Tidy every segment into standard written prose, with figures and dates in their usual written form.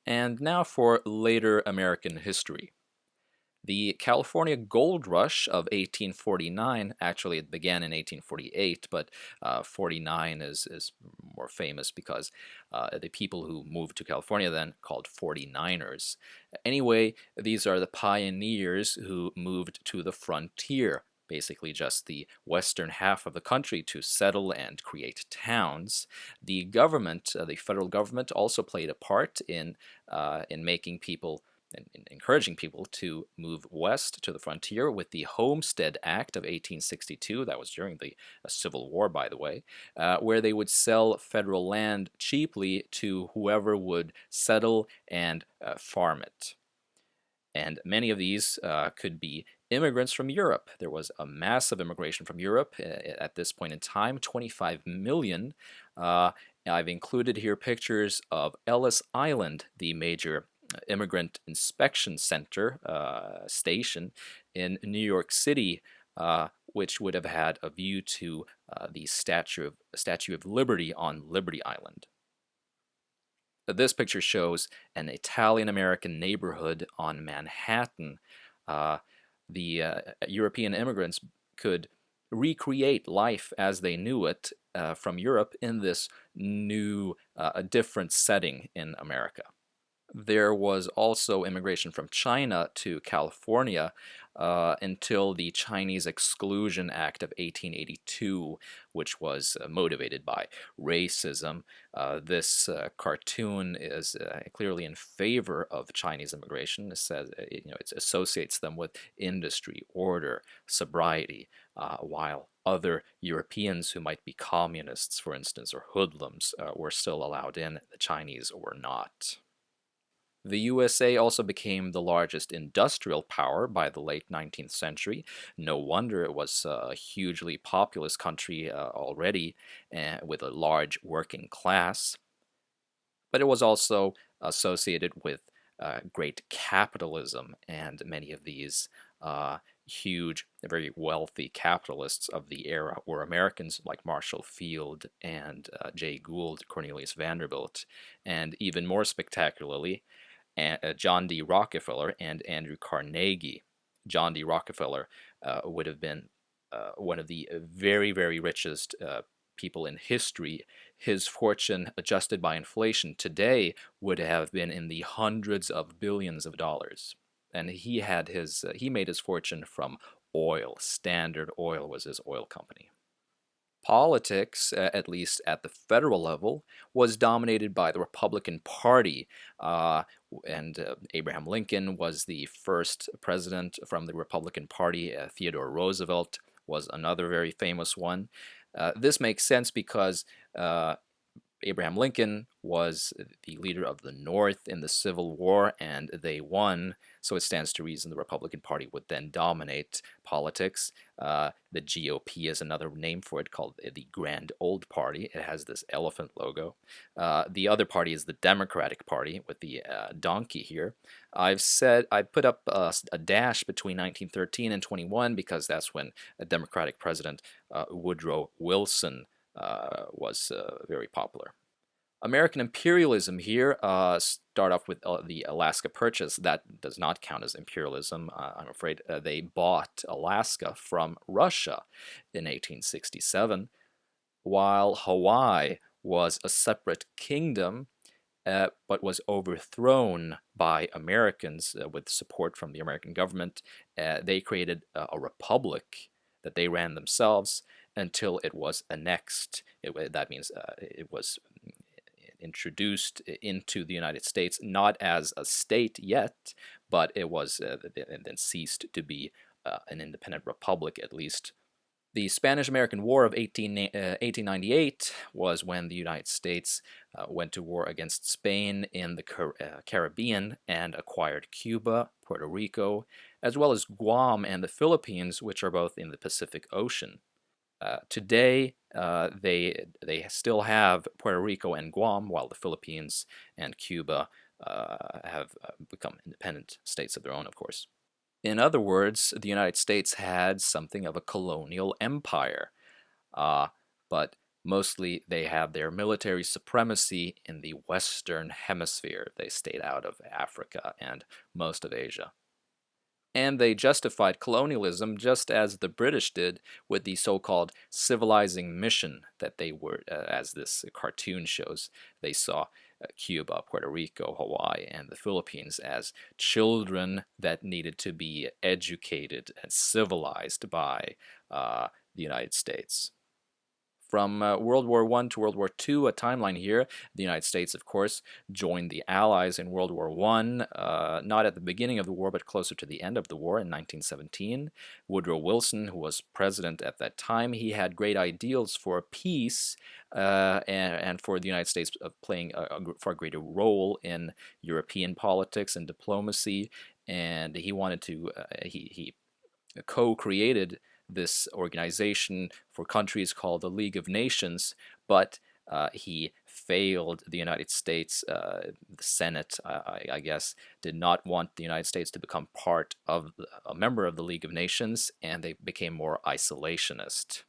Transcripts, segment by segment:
And now for later American history. The California Gold Rush of 1849, actually it began in 1848, but 49 is more famous because the people who moved to California then called 49ers. Anyway, these are the pioneers who moved to the frontier, basically just the western half of the country, to settle and create towns. The government, the federal government, also played a part in making people and encouraging people to move west to the frontier with the Homestead Act of 1862. That was during the Civil War, by the way, where they would sell federal land cheaply to whoever would settle and farm it. And many of these could be immigrants from Europe. There was a massive immigration from Europe at this point in time, 25 million. I've included here pictures of Ellis Island, the major immigrant inspection center station in New York City, which would have had a view to the Statue of Liberty on Liberty Island. This picture shows an Italian-American neighborhood on Manhattan. The European immigrants could recreate life as they knew it from Europe in this new, different setting in America. There was also immigration from China to California until the Chinese Exclusion Act of 1882, which was motivated by racism. This cartoon is clearly in favor of Chinese immigration. It says, it associates them with industry, order, sobriety, while other Europeans who might be communists, for instance, or hoodlums, were still allowed in. The Chinese were not. The USA also became the largest industrial power by the late 19th century. No wonder it was a hugely populous country already, with a large working class. But it was also associated with great capitalism, and many of these huge, very wealthy capitalists of the era were Americans like Marshall Field and Jay Gould, Cornelius Vanderbilt, and even more spectacularly, John D. Rockefeller and Andrew Carnegie. John D. Rockefeller would have been one of the very, very richest people in history. His fortune, adjusted by inflation today, would have been in the hundreds of billions of dollars. And he made his fortune from oil. Standard Oil was his oil company. Politics, at least at the federal level, was dominated by the Republican Party, and Abraham Lincoln was the first president from the Republican Party. Theodore Roosevelt was another very famous one. This makes sense because Abraham Lincoln was the leader of the North in the Civil War, and they won, so it stands to reason the Republican Party would then dominate politics. The GOP is another name for it, called the Grand Old Party. It has this elephant logo. The other party is the Democratic Party, with the donkey here. I put up a dash between 1913 and 21 because that's when a Democratic president, Woodrow Wilson, was very popular. American imperialism here, start off with the Alaska Purchase. That does not count as imperialism, I'm afraid. They bought Alaska from Russia in 1867, while Hawaii was a separate kingdom, but was overthrown by Americans with support from the American government. They created a republic that they ran themselves until it was annexed. That means it was introduced into the United States, not as a state yet, but it was then ceased to be an independent republic, at least. The Spanish-American War of 1898 was when the United States went to war against Spain in the Caribbean and acquired Cuba, Puerto Rico, as well as Guam and the Philippines, which are both in the Pacific Ocean. Today, they still have Puerto Rico and Guam, while the Philippines and Cuba have become independent states of their own, of course. In other words, the United States had something of a colonial empire, but Mostly, they had their military supremacy in the Western Hemisphere. They stayed out of Africa and most of Asia. And they justified colonialism just as the British did with the so-called civilizing mission that they were, as this cartoon shows, they saw Cuba, Puerto Rico, Hawaii, and the Philippines as children that needed to be educated and civilized by the United States. From World War I to World War II, a timeline here. The United States, of course, joined the Allies in World War I, not at the beginning of the war, but closer to the end of the war in 1917. Woodrow Wilson, who was president at that time, he had great ideals for peace and for the United States playing a far greater role in European politics and diplomacy. And he wanted to, he co-created this organization for countries called the League of Nations, but he failed the United States. The Senate, I guess, did not want the United States to become part of a member of the League of Nations, and they became more isolationist.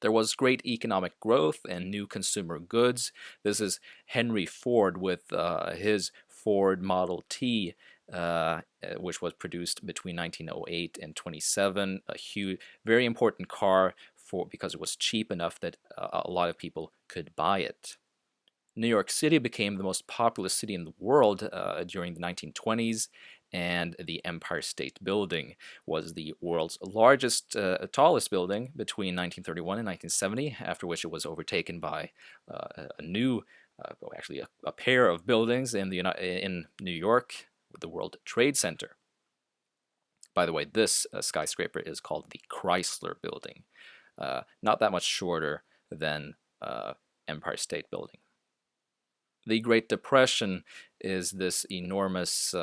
There was great economic growth and new consumer goods. This is Henry Ford with his Ford Model T, which was produced between 1908 and 27. A huge, very important car because it was cheap enough that a lot of people could buy it. New York City became the most populous city in the world during the 1920s, and the Empire State Building was the world's largest, tallest building between 1931 and 1970, after which it was overtaken by a new, actually a pair of buildings in New York, the World Trade Center. By the way, this skyscraper is called the Chrysler Building, not that much shorter than Empire State Building. The Great Depression is this enormous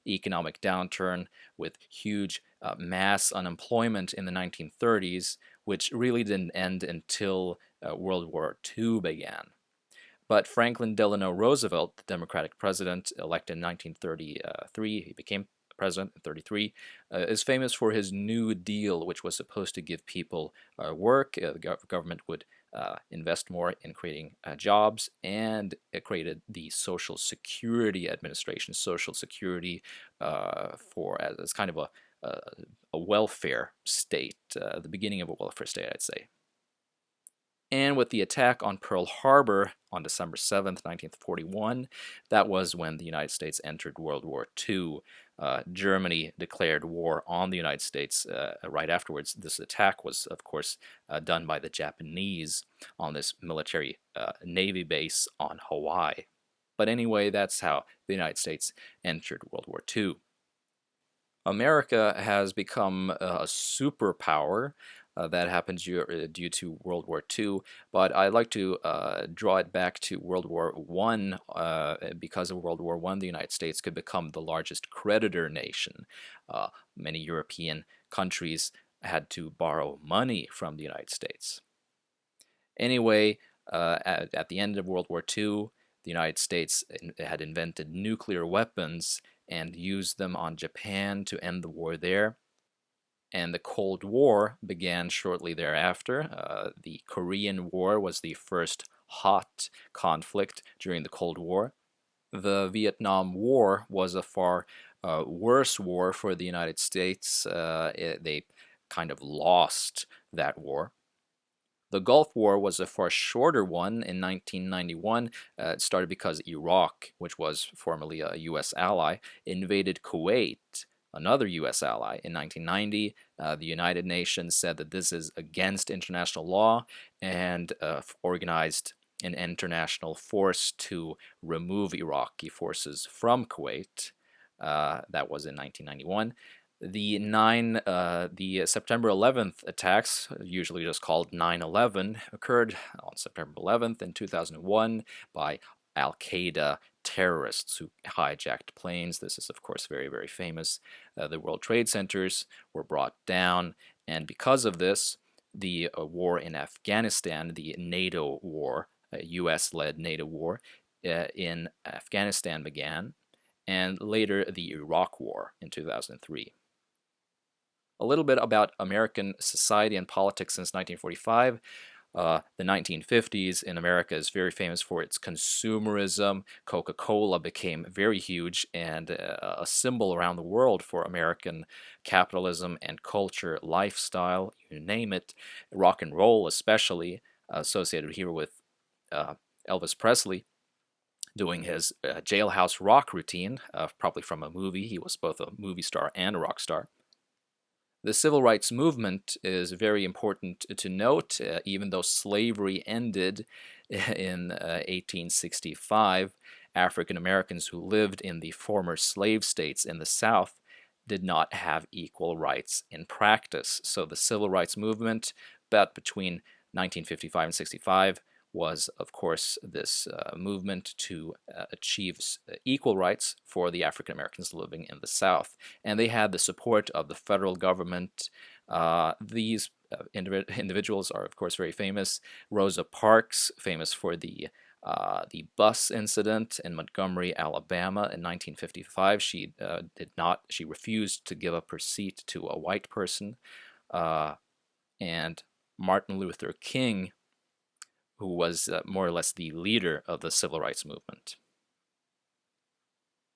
economic downturn with huge mass unemployment in the 1930s, which really didn't end until World War II began. But Franklin Delano Roosevelt, the Democratic president elected in 1933, he became president in 1933, is famous for his New Deal, which was supposed to give people work. The government would invest more in creating jobs, and it created the Social Security Administration, Social Security as kind of a welfare state, the beginning of a welfare state, I'd say. And with the attack on Pearl Harbor on December 7th, 1941, that was when the United States entered World War II. Germany declared war on the United States right afterwards. This attack was, of course, done by the Japanese on this military Navy base on Hawaii. But anyway, that's how the United States entered World War II. America has become a superpower. That happened due to World War II, but I'd like to draw it back to World War I. Because of World War I, the United States could become the largest creditor nation. Many European countries had to borrow money from the United States. Anyway, at the end of World War II, the United States had invented nuclear weapons and used them on Japan to end the war there. And the Cold War began shortly thereafter. The Korean War was the first hot conflict during the Cold War. The Vietnam War was a far worse war for the United States. They kind of lost that war. The Gulf War was a far shorter one in 1991. It started because Iraq, which was formerly a U.S. ally, invaded Kuwait, another U.S. ally, in 1990. The United Nations said that this is against international law and organized an international force to remove Iraqi forces from Kuwait. That was in 1991. The September 11th attacks, usually just called 9/11, occurred on September 11th in 2001 by Al-Qaeda terrorists who hijacked planes. This is, of course, very, very famous. The World Trade Centers were brought down, and because of this, the war in Afghanistan, the NATO war, U.S.-led NATO war in Afghanistan began, and later the Iraq War in 2003. A little bit about American society and politics since 1945. The 1950s in America is very famous for its consumerism. Coca-Cola became very huge and a symbol around the world for American capitalism and culture, lifestyle, you name it. Rock and roll, especially associated here with uh, Elvis Presley doing his jailhouse rock routine, probably from a movie. He was both a movie star and a rock star. The civil rights movement is very important to note. Even though slavery ended in 1865, African Americans who lived in the former slave states in the South did not have equal rights in practice. So the civil rights movement, about between 1955 and 65, was, of course, this movement to achieve equal rights for the African Americans living in the South. And they had the support of the federal government. These individuals are, of course, very famous. Rosa Parks, famous for the bus incident in Montgomery, Alabama, in 1955. She she refused to give up her seat to a white person. And Martin Luther King, who was more or less the leader of the civil rights movement.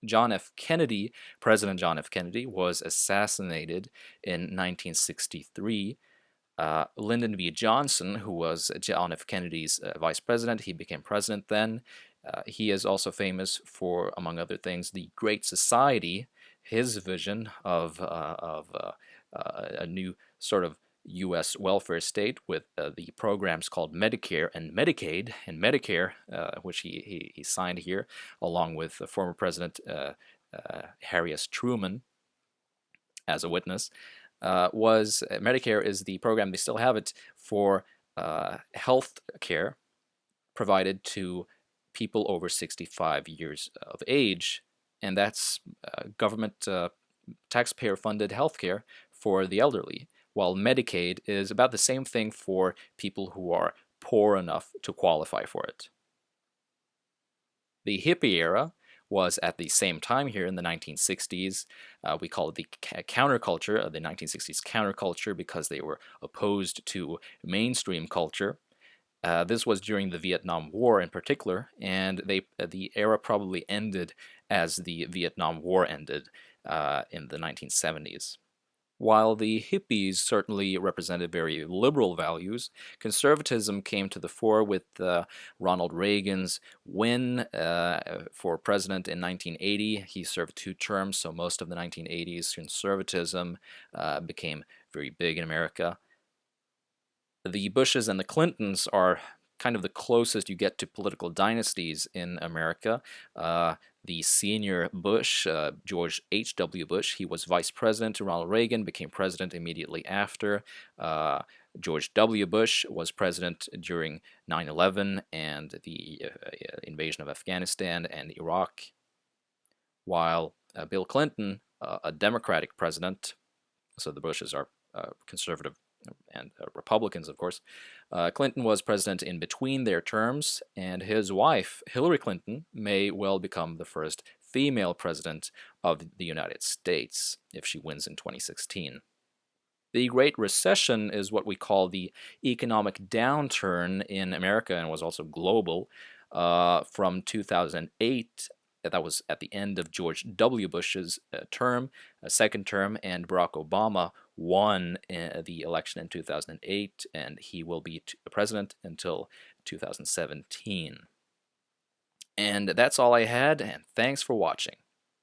John F. Kennedy, President John F. Kennedy, was assassinated in 1963. Lyndon B. Johnson, who was John F. Kennedy's vice president, he became president then. He is also famous for, among other things, the Great Society, his vision of a new sort of U.S. welfare state with the programs called Medicare and Medicaid. And Medicare, which he signed here, along with former President Harry S. Truman as a witness, was Medicare is the program, they still have it, for health care provided to people over 65 years of age. And that's government taxpayer-funded health care for the elderly, while Medicaid is about the same thing for people who are poor enough to qualify for it. The hippie era was at the same time here in the 1960s. We call it the counterculture of the 1960s counterculture because they were opposed to mainstream culture. This was during the Vietnam War in particular, and the era probably ended as the Vietnam War ended in the 1970s. While the hippies certainly represented very liberal values, conservatism came to the fore with Ronald Reagan's win for president in 1980. He served 2 terms, so most of the 1980s conservatism became very big in America. The Bushes and the Clintons are kind of the closest you get to political dynasties in America. The senior Bush, George H.W. Bush, he was vice president. Ronald Reagan became president immediately after. George W. Bush was president during 9/11 and the invasion of Afghanistan and Iraq, while Bill Clinton, a Democratic president, so the Bushes are conservative and Republicans, of course. Clinton was president in between their terms, and his wife, Hillary Clinton, may well become the first female president of the United States if she wins in 2016. The Great Recession is what we call the economic downturn in America and was also global from 2008. That was at the end of George W. Bush's second term, and Barack Obama won the election in 2008, and he will be president until 2017. And that's all I had, and thanks for watching.